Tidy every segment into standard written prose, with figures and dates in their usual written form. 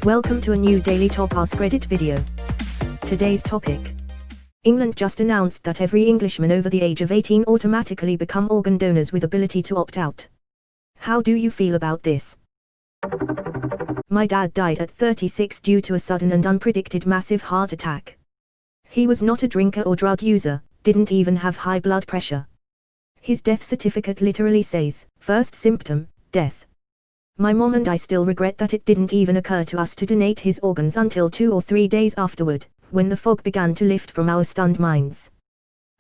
Welcome to a new Daily Top Askreddit video. Today's topic. England just announced that every Englishman over the age of 18 automatically become organ donors with ability to opt out. How do you feel about this? My dad died at 36 due to a sudden and unpredicted massive heart attack. He was not a drinker or drug user, didn't even have high blood pressure. His death certificate literally says, first symptom, death. My mom and I still regret that it didn't even occur to us to donate his organs until 2 or 3 days afterward, when the fog began to lift from our stunned minds.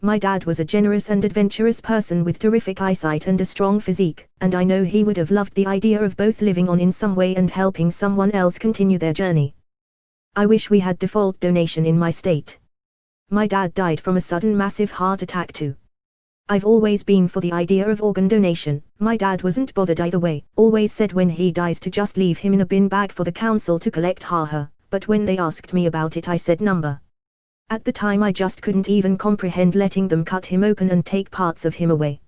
My dad was a generous and adventurous person with terrific eyesight and a strong physique, and I know he would have loved the idea of both living on in some way and helping someone else continue their journey. I wish we had default donation in my state. My dad died from a sudden massive heart attack too. I've always been for the idea of organ donation. My dad wasn't bothered either way, always said when he dies to just leave him in a bin bag for the council to collect, haha, but when they asked me about it I said number. At the time I just couldn't even comprehend letting them cut him open and take parts of him away.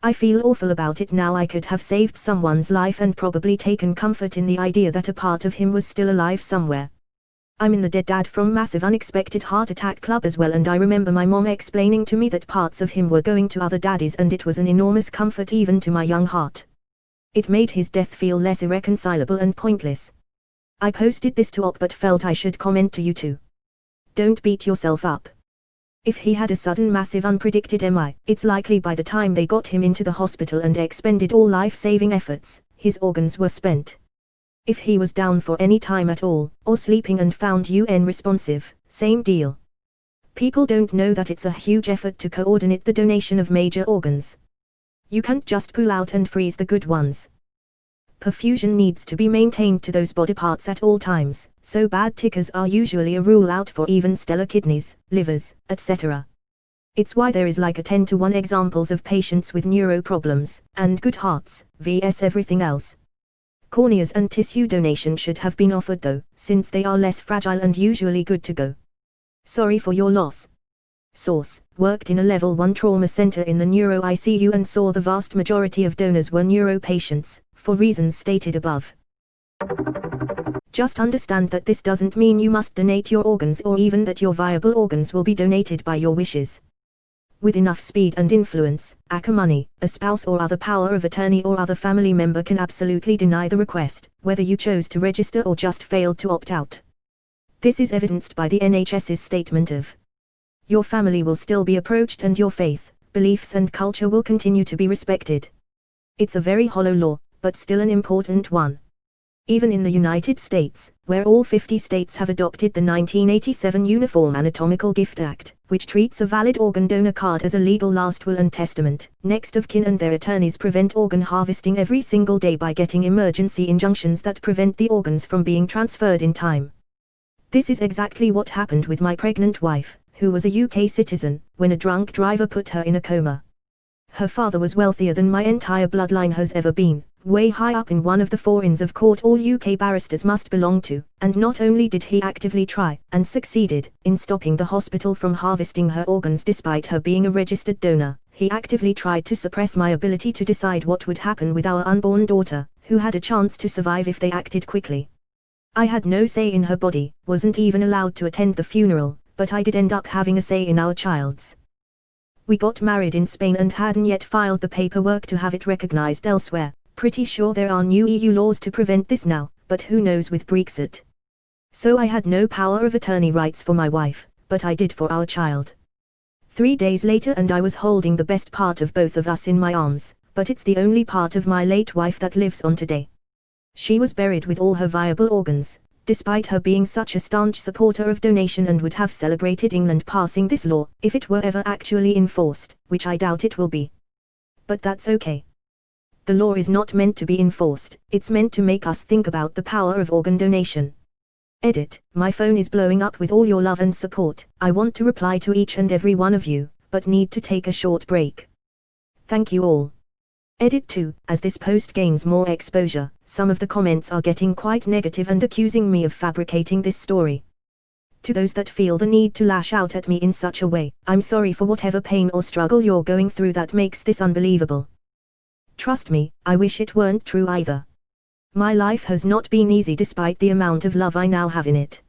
I feel awful about it now. I could have saved someone's life and probably taken comfort in the idea that a part of him was still alive somewhere. I'm in the Dead Dad from Massive Unexpected Heart Attack Club as well, and I remember my mom explaining to me that parts of him were going to other daddies, and it was an enormous comfort even to my young heart. It made his death feel less irreconcilable and pointless. I posted this to Op but felt I should comment to you too. Don't beat yourself up. If he had a sudden massive unpredicted MI, it's likely by the time they got him into the hospital and expended all life-saving efforts, his organs were spent. If he was down for any time at all, or sleeping and found UN responsive, same deal. People don't know that it's a huge effort to coordinate the donation of major organs. You can't just pull out and freeze the good ones. Perfusion needs to be maintained to those body parts at all times, so bad tickers are usually a rule out for even stellar kidneys, livers, etc. It's why there is like a 10-to-1 examples of patients with neuro problems, and good hearts, vs everything else. Corneas and tissue donation should have been offered though, since they are less fragile and usually good to go. Sorry for your loss. Source: worked in a level 1 trauma center in the neuro ICU and saw the vast majority of donors were neuro patients, for reasons stated above. Just understand that this doesn't mean you must donate your organs or even that your viable organs will be donated by your wishes. With enough speed and influence, aka money, a spouse or other power of attorney or other family member can absolutely deny the request, whether you chose to register or just failed to opt out. This is evidenced by the NHS's statement of your family will still be approached and your faith, beliefs and culture will continue to be respected. It's a very hollow law, but still an important one. Even in the United States, where all 50 states have adopted the 1987 Uniform Anatomical Gift Act, which treats a valid organ donor card as a legal last will and testament, next of kin and their attorneys prevent organ harvesting every single day by getting emergency injunctions that prevent the organs from being transferred in time. This is exactly what happened with my pregnant wife, who was a UK citizen, when a drunk driver put her in a coma. Her father was wealthier than my entire bloodline has ever been, way high up in one of the 4 inns of court all UK barristers must belong to, and not only did he actively try, and succeeded, in stopping the hospital from harvesting her organs despite her being a registered donor, he actively tried to suppress my ability to decide what would happen with our unborn daughter, who had a chance to survive if they acted quickly. I had no say in her body, wasn't even allowed to attend the funeral, but I did end up having a say in our child's. We got married in Spain and hadn't yet filed the paperwork to have it recognized elsewhere. Pretty sure there are new EU laws to prevent this now, but who knows with Brexit. So I had no power of attorney rights for my wife, but I did for our child. 3 days later and I was holding the best part of both of us in my arms, but it's the only part of my late wife that lives on today. She was buried with all her viable organs, despite her being such a staunch supporter of donation, and would have celebrated England passing this law, if it were ever actually enforced, which I doubt it will be. But that's okay. The law is not meant to be enforced, it's meant to make us think about the power of organ donation. Edit: my phone is blowing up with all your love and support. I want to reply to each and every one of you, but need to take a short break. Thank you all. Edit 2, as this post gains more exposure, some of the comments are getting quite negative and accusing me of fabricating this story. To those that feel the need to lash out at me in such a way, I'm sorry for whatever pain or struggle you're going through that makes this unbelievable. Trust me, I wish it weren't true either. My life has not been easy despite the amount of love I now have in it.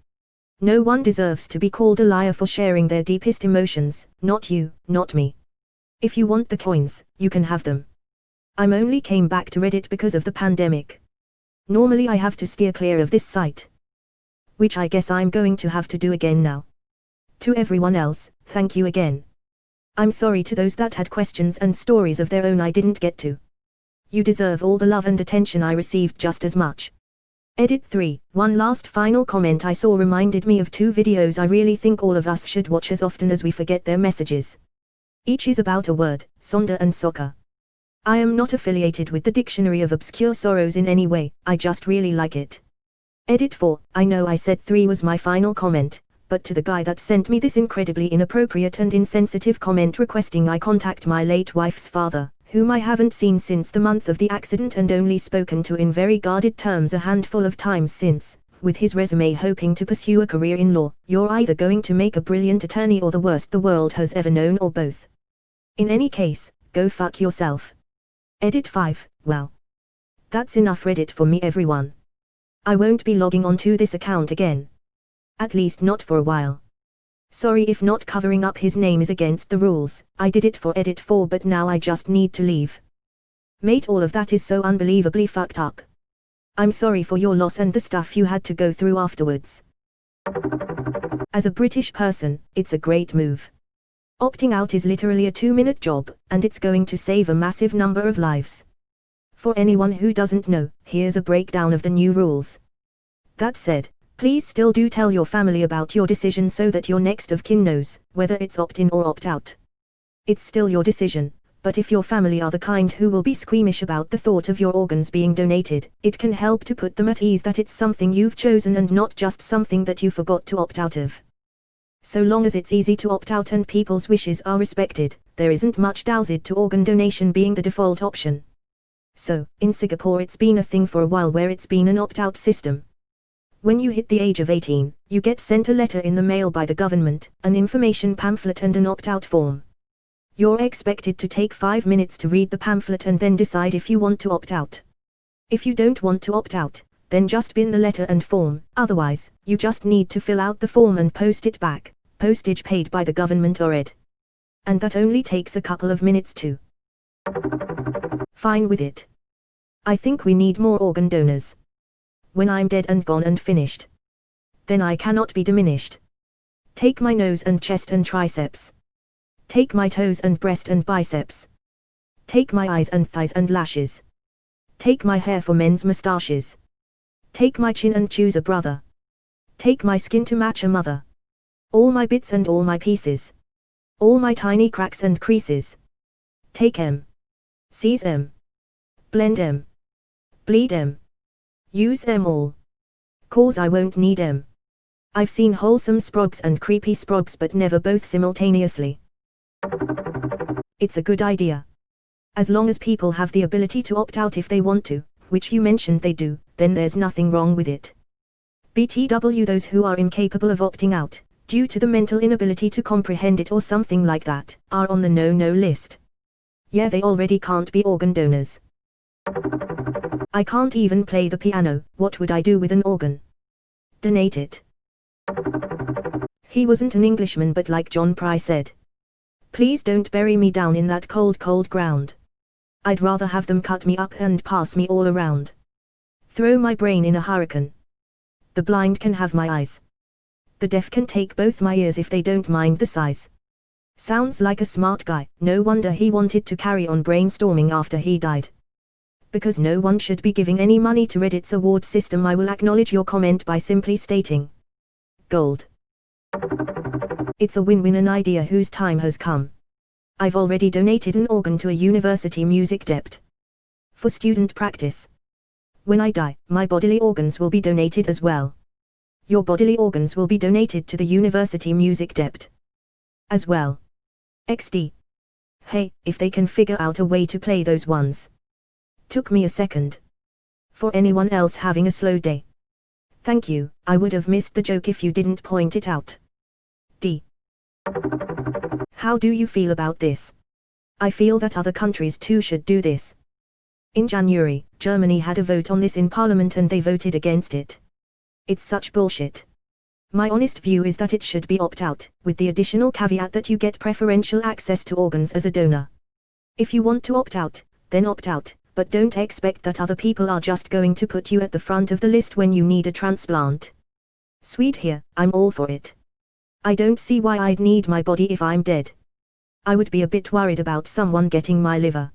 No one deserves to be called a liar for sharing their deepest emotions, not you, not me. If you want the coins, you can have them. I'm only came back to Reddit because of the pandemic. Normally I have to steer clear of this site. Which I guess I'm going to have to do again now. To everyone else, thank you again. I'm sorry to those that had questions and stories of their own I didn't get to. You deserve all the love and attention I received just as much. Edit 3. One last final comment I saw reminded me of two videos I really think all of us should watch as often as we forget their messages. Each is about a word, Sonder and soccer. I am not affiliated with the Dictionary of Obscure Sorrows in any way, I just really like it. Edit 4. I know I said 3 was my final comment, but to the guy that sent me this incredibly inappropriate and insensitive comment requesting I contact my late wife's father, whom I haven't seen since the month of the accident and only spoken to in very guarded terms a handful of times since, with his resume hoping to pursue a career in law, you're either going to make a brilliant attorney or the worst the world has ever known or both. In any case, go fuck yourself. Edit 5. Well. That's enough Reddit for me everyone. I won't be logging onto this account again. At least not for a while. Sorry if not covering up his name is against the rules, I did it for Edit 4 but now I just need to leave. Mate, all of that is so unbelievably fucked up. I'm sorry for your loss and the stuff you had to go through afterwards. As a British person, it's a great move. Opting out is literally a 2-minute job, and it's going to save a massive number of lives. For anyone who doesn't know, here's a breakdown of the new rules. That said, please still do tell your family about your decision so that your next of kin knows, whether it's opt-in or opt-out. It's still your decision, but if your family are the kind who will be squeamish about the thought of your organs being donated, it can help to put them at ease that it's something you've chosen and not just something that you forgot to opt out of. So long as it's easy to opt out and people's wishes are respected, there isn't much downside to organ donation being the default option. So, in Singapore it's been a thing for a while where it's been an opt-out system. When you hit the age of 18, you get sent a letter in the mail by the government, an information pamphlet and an opt-out form. You're expected to take 5 minutes to read the pamphlet and then decide if you want to opt out. If you don't want to opt out, then just bin the letter and form, otherwise, you just need to fill out the form and post it back, postage paid by the government or ed. And that only takes a couple of minutes too. Fine with it. I think we need more organ donors. When I'm dead and gone and finished, then I cannot be diminished. Take my nose and chest and triceps. Take my toes and breast and biceps. Take my eyes and thighs and lashes. Take my hair for men's moustaches. Take my chin and choose a brother. Take my skin to match a mother. All my bits and all my pieces. All my tiny cracks and creases. Take em. Seize em. Blend em. Bleed em. Use em all. Cause I won't need em. I've seen wholesome sprogs and creepy sprogs but never both simultaneously. It's a good idea. As long as people have the ability to opt out if they want to, which you mentioned they do, then there's nothing wrong with it. BTW those who are incapable of opting out, due to the mental inability to comprehend it or something like that, are on the no-no list. Yeah, they already can't be organ donors. I can't even play the piano, what would I do with an organ? Donate it. He wasn't an Englishman but like John Pry said. Please don't bury me down in that cold ground. I'd rather have them cut me up and pass me all around. Throw my brain in a hurricane. The blind can have my eyes. The deaf can take both my ears if they don't mind the size. Sounds like a smart guy, no wonder he wanted to carry on brainstorming after he died. Because no one should be giving any money to Reddit's award system, I will acknowledge your comment by simply stating gold. It's a win-win, an idea whose time has come. I've already donated an organ to a university music dept. For student practice. When I die, my bodily organs will be donated as well. Your bodily organs will be donated to the university music dept. As well. XD. Hey, if they can figure out a way to play those ones. Took me a second. For anyone else having a slow day. Thank you, I would have missed the joke if you didn't point it out. D. How do you feel about this? I feel that other countries too should do this. In January, Germany had a vote on this in Parliament and they voted against it. It's such bullshit. My honest view is that it should be opt-out, with the additional caveat that you get preferential access to organs as a donor. If you want to opt out, then opt out, but don't expect that other people are just going to put you at the front of the list when you need a transplant. Sweet here, I'm all for it. I don't see why I'd need my body if I'm dead. I would be a bit worried about someone getting my liver.